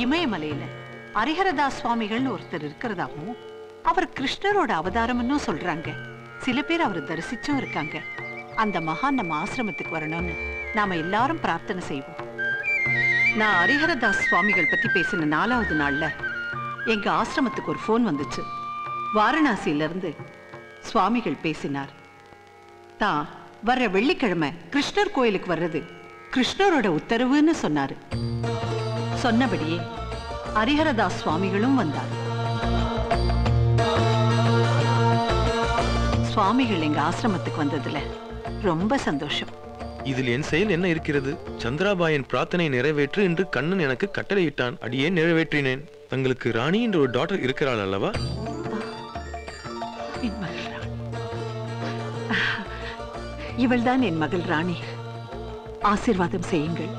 இமயமலையில ஹரிஹரதாஸ் சுவாமிகள்னு ஒருத்தர் இருக்கிறதாவும் அவர் கிருஷ்ணரோட அவதாரம்னு சொல்றாங்க. சில பேர் அவரை தரிசிச்சும் இருக்காங்க. அந்த மகான் நம்ம ஆசிரமத்துக்கு வரணும்னு நாம எல்லாரும் பிரார்த்தனை செய்வோம். நான் ஹரிஹரதாஸ் சுவாமிகள் பத்தி பேசின 4வது நாள்ல எங்க ஆசிரமத்துக்கு ஒரு போன் வந்துச்சு. வாரணாசியில இருந்து சுவாமிகள் பேசினார். தான் வர்ற வெள்ளிக்கிழமை கிருஷ்ணர் கோயிலுக்கு வர்றது கிருஷ்ணரோட உத்தரவுன்னு சொன்னாரு. சொன்னபடியே ஹரிஹரதாஸ் சுவாமிகளும் வந்தார். சுவாமிகள் எங்க ஆசிரமத்துக்கு வந்ததுல ரொம்ப சந்தோஷம். இதில் என் செயல் என்ன இருக்கிறது? சந்திராபாயின் பிரார்த்தனை நிறைவேற்று என்று கண்ணன் எனக்கு கட்டளையிட்டான். அடியே நிறைவேற்றினேன். தங்களுக்கு ராணி என்ற ஒரு டாக்டர் இருக்கிறாள் அல்லவா? இவள்தான் என் மகள் ராணி. ஆசீர்வாதம் செய்யுங்கள்.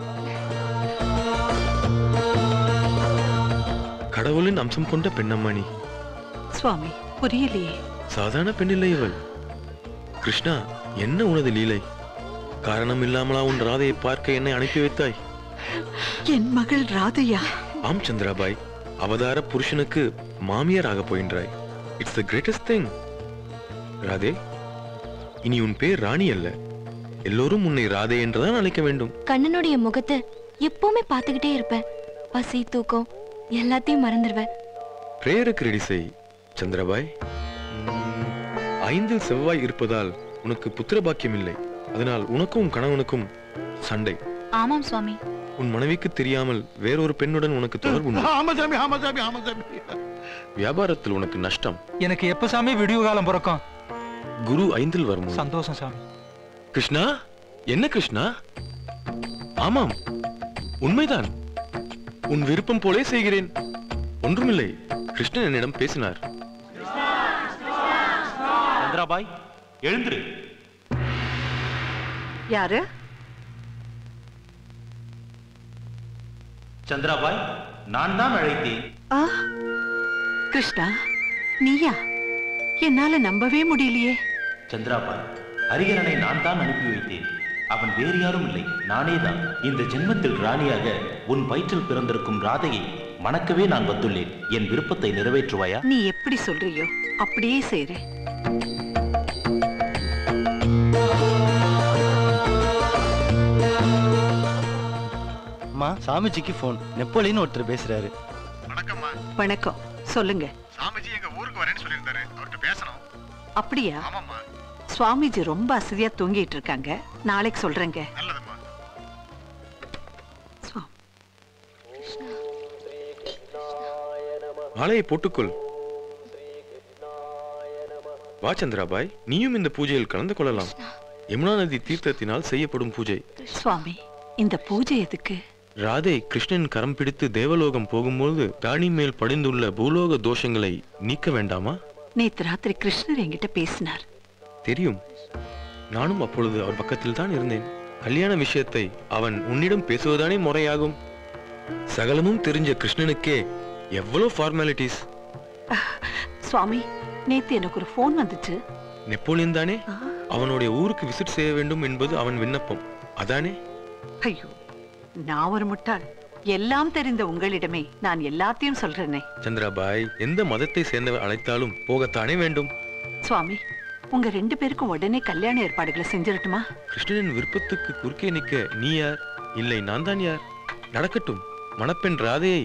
கடவுளின் அம்சம் கொண்ட பெண்ணம்மணி. சுவாமி, புரியலையே. சாதாரண பெண்ணில்லை இவள். கிருஷ்ணா, என்ன உனது லீலை? காரணம் இல்லாமலா உன் ராதையை பார்க்க என்னை அனுப்பி வைத்தாய்? என் மகள் ராதையா? ஆம் சந்திராபாய், அவதார புருஷனுக்கு மாமியாராக போகின்றாய். It's the greatest thing. Radhe, இனி உன் பேர் ராணி அல்ல, எல்லோரும் உன்னை ராதே என்றுதான் அழைக்க வேண்டும். கண்ணனுடைய முகத்தை எப்பவுமே பார்த்துக்கிட்டே இருப்பேன். பசி தூக்கம் எல்லாத்தையும் மறந்துடுவேன். பிரேயருக்கு ரெடி செய் சந்திராபாய். 5 செவ்வாய் இருப்பதால் உனக்கு புத்திர பாக்கியம் இல்லை. அதனால் உனக்கும் கணவனுக்கும் சண்டை. ஆமாம் சுவாமி. உன் மனைவிக்கு தெரியாமல் வேறொரு பெண்ணுடன் உனக்கு தொடர்பு உண்டு. வியாபாரத்தில் உனக்கு நஷ்டம். எனக்கு எப்ப சாமி விடிவு காலம் பிறக்கும்? குரு 5 வரும். சந்தோஷம் சாமி. கிருஷ்ணா, என்ன கிருஷ்ணா? ஆமாம், உண்மைதான். உன் விருப்பம் போலே செய்கிறேன். ஒன்றுமில்லை. கிருஷ்ணன் என்னிடம் பேசினார். சந்திராபாய், எழுந்திரு. யாரு? சந்திராபாய், நான் தான் அழைத்தேன். கிருஷ்ணா, நீயா? என்னால நம்பவே முடியலையே. சந்திராபாய், ஹரிஹரனை நான் தான் அனுப்பி வைத்தேன். அவன் வேறு யாரும் இல்லை, நானே தான். இந்த ஜென்மத்தில் ராணியாக உன் வயிற்றில் பிறந்திருக்கும் ராதையை மணக்கவே நான் வந்துள்ளேன். என் விருப்பத்தை நிறைவேற்றுவாயா? நீ எப்படி சொல்றியோ அப்படியே செய்றேன். அம்மா, சாமிஜிக்கு போன். நெப்போலியன் ஒருத்தர் பேசுறாரு. வணக்கம்மா. வணக்கம், சொல்லுங்க. சாமிஜி எங்க ஊருக்கு வரேன்னு சொல்லியிருந்தாரு, அவர்கிட்ட பேசணும். அப்படியா? ஆமாம்மா. சுவாமிஜி ரொம்ப அசதியா தூங்கிட்டு இருக்காங்க. நாளைக்கு சொல்றேங்க. நல்லதும்மா. மாலையை போட்டுக்கொள். வா சந்திராபாய், நீயும் இந்த பூஜையில் கலந்து கொள்ளலாம். யமுனா நதி தீர்த்தத்தினால் செய்யப்படும் பூஜை. சுவாமி, இந்த பூஜை எதுக்கு? ராதை கிருஷ்ணன் கரம் பிடித்து தேவலோகம் போகும்போது ராணி மேல் படிந்துள்ள பூலோக தோஷங்களை நீக்க வேண்டாமா? நேத்து ராத்திரி கிருஷ்ணர் என்கிட்ட பேசினார். தெரியும். நானும் அப்பொழுது அவர் பக்கத்தில் தான் இருந்தேன். கல்யாண விஷயத்தை அவன் உன்னிடம் பேசுவதானே முறையாகும். சகலமும் தெரிஞ்ச கிருஷ்ணனுக்கே எவ்வளவு ஃபார்மாலிட்டிஸ். சுவாமி, நேத்து எனக்கு ஒரு போன் வந்துச்சு. நெப்போலியன் தானே? அவனுடைய ஊருக்கு விசிட் செய்ய வேண்டும் என்பது அவன் விண்ணப்பம், அதானே? ஐயோ, நான் ஒரு முட்டாள். எல்லாம் தெரிந்த உங்களிடமே நான் எல்லாத்தையும் சொல்றேனே. சந்திராபாய், எந்த மதத்தை சேர்ந்தவர் அழைத்தாலும் போகத்தானே வேண்டும். சுவாமி, உங்க 2 பேருக்கும் உடனே கல்யாண ஏற்பாடுகளை செஞ்சிரட்டுமா? கிருஷ்ணனின் விருப்பத்துக்கு குறுக்கே நிக்க நீ யார்? இல்லை, நான் தான் யார்? நடக்கட்டும். மணப்பெண் ராதையை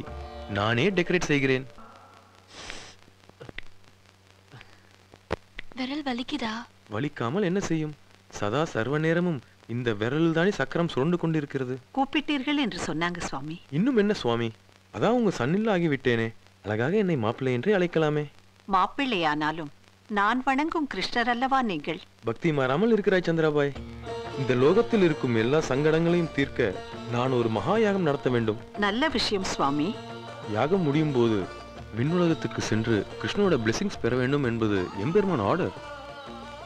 நானே டெக்கரேட் செய்கிறேன். விரல் வலிக்குதா? வலிக்காமல் என்ன செய்யும்? சதா சர்வ நேரமும் இந்த விரலில் தானே சக்கரம் சுரண்டு கொண்டிருக்கிறது. கூப்பிட்டீர்கள் என்று சொன்னாங்க சுவாமி. இன்னும் என்ன சுவாமி? அதான் உங்க சன்னில் ஆகிவிட்டேனே. அழகாக என்னை மாப்பிள்ளை என்றே அழைக்கலாமே. மாப்பிள்ளையானாலும் நான் வணங்கும் கிருஷ்ணர் அல்லவா நீங்கள்? பக்தி மாறாமல் இருக்கிறாய் சந்திராபாய். இந்த லோகத்தில் இருக்கும் எல்லா சங்கடங்களையும் தீர்க்க நான் ஒரு மகா யாகம் நடத்த வேண்டும். நல்ல விஷயம் சுவாமி. யாகம் முடியும் போது விண்ணுலகத்துக்கு சென்று கிருஷ்ணனோட பிளெஸிங்ஸ் பெற வேண்டும் என்பது எம்பெருமான் ஆர்டர்.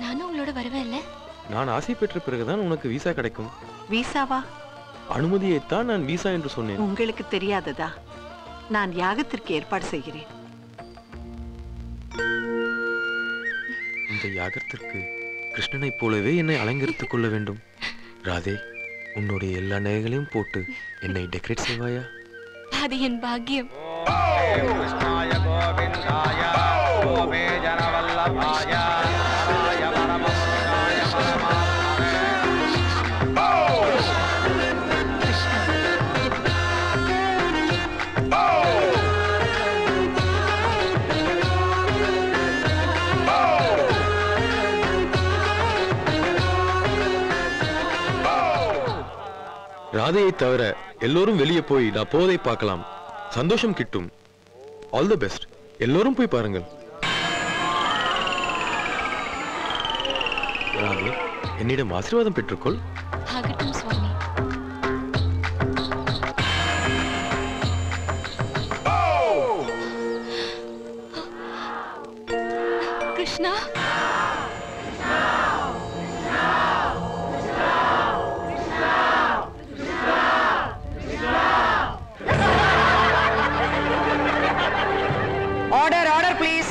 நானும் உங்களோட வருவேன்ல? நான் ஆசை பெற்ற பிறகுதான் உனக்கு வீசா கிடைக்கும். வீசாவா? அனுமதியைத்தான் நான் வீசா என்று சொன்னேன். உங்களுக்கு தெரியாததா? நான் யாகத்திற்கு ஏற்பாடு செய்கிறேன். இந்த யாகத்திற்கு கிருஷ்ணனைப் போலவே என்னை அலங்கரித்துக் கொள்ள வேண்டும். ராதே, உன்னுடைய எல்லா நகைகளையும் போட்டு என்னை டெக்கரேட் செய்வாயா? அது என் பாக்கியம். கிருஷ்ணாய கோவிந்தாய கோபே ஜனவல்லபாய ஹராய பரமபுருஷாய பரமாத்மனே. ராதையை தவிர எல்லோரும் வெளியே போய் நான் போவதை பார்க்கலாம், சந்தோஷம் கிட்டும். All the best. எல்லோரும் போய் பாருங்கள். ராதே, என்னிடம் ஆசீர்வாதம் பெற்றுக்கொள். ஆகட்டும் சுவாமி. Krishna, order order please.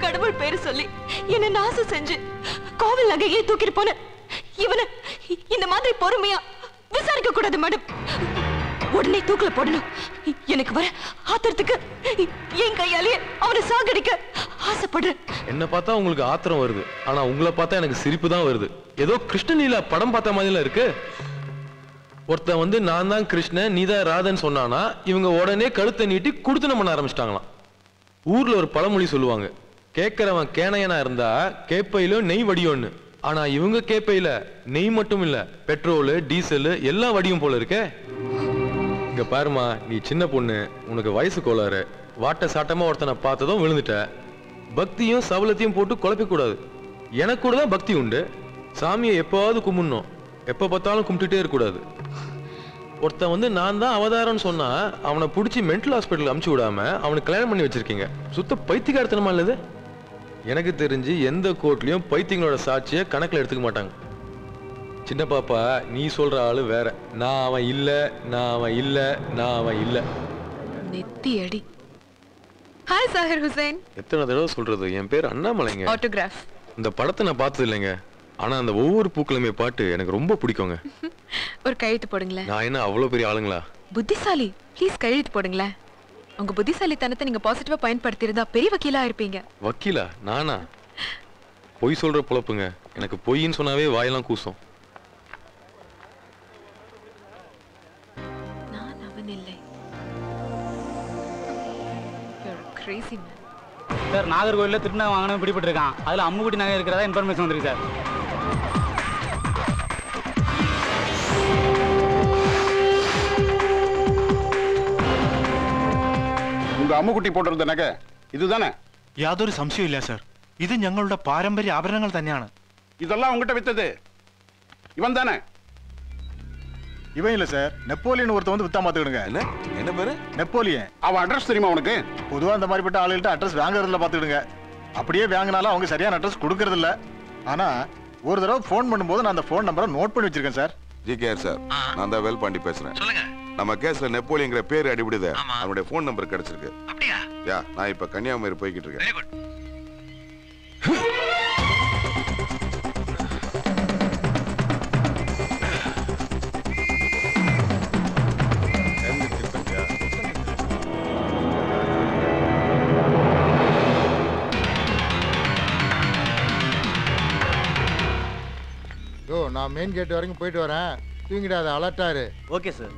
கடவுள் பேரு சொல்லி என்ன நாசம் செஞ்சு கோவில் நகையை தூக்கிட்டு போன இவனை இந்த மாதிரி பொறுமையா விசாரிக்க கூடாது மேடம். உடனே தூக்கல போடணும். எனக்கு வர ஆத்திரத்துக்கு என் கையாலேயே அவனை சாகடிக்க ஆசைப்படுறேன். என்ன பார்த்தா உங்களுக்கு ஆத்திரம் வருது, ஆனா உங்களை பார்த்தா எனக்கு சிரிப்பு தான் வருது. ஏதோ கிருஷ்ணலீலா படம் பார்த்த மாதிரில இருக்கு. ஒருத்தன் வந்து நான் தான் கிருஷ்ணன் நீதான் ராதன்னு சொன்னானா இவங்க உடனே கழுத்தை நீட்டி குடுத்தனம் பண்ண ஆரம்பிச்சிட்டாங்களாம். ஊர்ல ஒரு பழமொழி சொல்லுவாங்க, கேட்கிறவன் கேனையனா இருந்தா கேப்பையிலும் நெய் வடியோன்னு. ஆனா இவங்க கேப்பையில நெய் மட்டும் இல்ல, பெட்ரோலு டீசல் எல்லாம் வடியும் போல இருக்கே. இங்க பாருமா, நீ சின்ன பொண்ணு, உனக்கு வயசு கோளாறு. வாட்ட சாட்டமா ஒருத்தனை பார்த்ததும் விழுந்துட்ட. பக்தியும் சபலத்தையும் போட்டு குழப்பிக்க கூடாது. எனக்கு கூட தான் பக்தி உண்டு. சாமியை எப்பவாவது கும்பிடணும், எப்ப பார்த்தாலும் கும்பிட்டுட்டே இருக்கக்கூடாது. ஒருத்தன் வந்து நான் தான் அவதாரம்னு சொன்னா அவனை பிடிச்சி மென்டல் ஹாஸ்பிட்டல் அமுச்சு விடாம அவனுக்கு கல்யாணம் பண்ணி வச்சிருக்கீங்க. சுத்த பைத்தியக்காரத்தனமா இல்லது? எனக்கு தெரிஞ்சு எந்த கோர்ட்லயும் பைத்தியங்களோட சாட்சியை கணக்கில் எடுத்துக்க மாட்டாங்க. சின்ன பாப்பா, நீ சொல்ற ஆளு வேற. நான் அவன் இல்ல, நான் அவன் இல்ல, நான் அவன் இல்ல. நெத்தி அடி. ஹாய் சாஹிர் ஹுசைன். எத்தனை தடவை சொல்றது, என் பேர் அண்ணாமலைங்க. ஆட்டோகிராஃப். இந்த படத்தை நான் பார்த்தது இல்லைங்க, ஆனா அந்த ஒவ்வொரு பூக்களுமே பாட்டு எனக்கு ரொம்ப பிடிக்குங்க. ஒரு கையெழுத்து போடுங்களேன். நான் என்ன அவ்வளவு பெரிய ஆளுங்களா? புத்திசாலி, ப்ளீஸ் கையெழுத்து போடுங்களேன். உங்க புத்திசாலித்தனத்தை நீங்க பாசிட்டிவா பயன்படுத்தியிருந்தா பெரிய வக்கீலா இருப்பீங்க. வக்கீலா? நானா? பொய் சொல்ற பொழப்புங்க. எனக்கு பொய்ன்னு சொன்னாவே வாயெல்லாம் கூசும். நான் அவன் இல்லை. You're a crazy man. Sir, நாகர்கோவில்ல திருநகை வாங்கினவன் பிடிபட்டிருக்கான். அதுல அம்முக்குட்டி நகை இருக்கிறதா இன்ஃபர்மேஷன் வந்திருக்கு சார். உங்க അമ്മുക്കുട്ടി പോട്ടിരുന്ന നഗ ഇതുതാനെ? യാതൊരു സംശയമില്ല സർ, ഇത് ഞങ്ങളുടെ പാരമ്പര്യ ആഭരണങ്ങൾ തന്നെയാണ്. ഇതെല്ലാം ഉங்ககிட்ட വിറ്റது இவன் தானே? இவன் இல்ல சார், நெப்போலியன் ஒருத்த வந்து வித்தா பாத்துக்கிடுங்க. என்ன பேரு? நெப்போலியன். அவன் அட்ரஸ் தெரியுமா உனக்கு? பொதுவா அந்த மாதிரிப்பட்ட ஆளுகிட்ட அட்ரஸ் வாங்குறதுல பாத்துக்கிடுங்க. அப்படியே வாங்கினாலும் அவங்க சரியான அட்ரஸ் கொடுக்கறது இல்ல. ஆனா ஒரு தடவை ஃபோன் பண்ணும்போது நான் அந்த ஃபோன் நம்பரை நோட் பண்ணி வச்சிருக்கேன் சார். ஜிகேஆர் சார், நான் தான் வேல்பாண்டி பேசுறேன். சொல்லுங்க. நம்ம கேஸ்ல நெப்போலியன்ங்கிற பேர் அடிபடுது. அவனுடைய ஃபோன் நம்பர் கிடைச்சிருக்கு. அப்படியா? யா, நான் இப்ப கன்னியாகுமரி போய்கிட்டு இருக்கேன். Very good. நான் மெயின் கேட் வரைக்கும் போயிட்டு வரேன், தூங்கிடாத, அலர்ட்டாரு. Okay sir.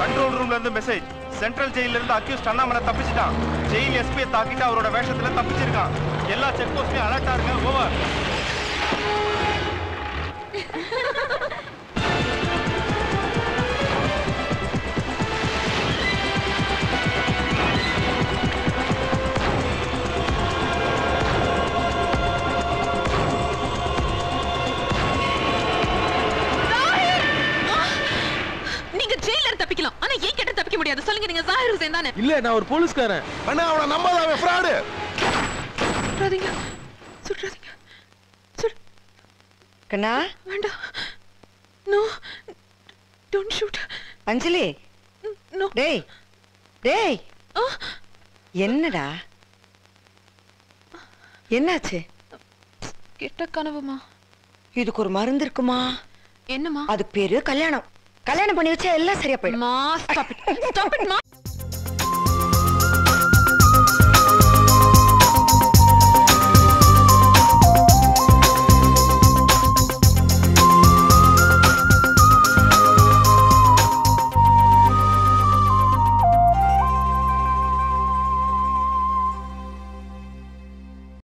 கண்ட்ரோல் ரூம்ல இருந்து மெசேஜ். சென்ட்ரல் ஜெயில இருந்து அக்யூஸ்ட் அண்ணாமலை தப்பிச்சிட்டான். ஜெயில் எஸ்பியை தாக்கிட்டு அவரோட வேஷத்துல தப்பிச்சிருக்கான். எல்லா செக் போஸ்ட்லயும் அலர்ட்டா இருங்க. ஓவர். நீங்க ஜெயிலர் தப்பிக்கலாம், ஆனா ஏன் கிட்ட தப்பிக்க முடியாது. சொல்லுங்க, நீங்க ஜாஹிர் ஹுசைன் தானே? இல்ல, நான் ஒரு போலீஸ்காரன். அண்ணா, அவனை நம்பாத, அவன் ஃப்ராடு. சுட்றாதீங்க, சுட்றாதீங்க. கண்ணா வேண்டாம். No don't shoot. Anjali. No. டேய் டேய் என்னடா என்னாச்சு? கெட்ட கனவுமா. இதுக்கு ஒரு மருந்து இருக்குமா? என்னமா? அதுக்கு பேரு கல்யாணம். கல்யாணம் பண்ணி வச்சா எல்லாம் சரியா போயிடும். மா ஸ்டாப் இட். ஸ்டாப் இட் மா.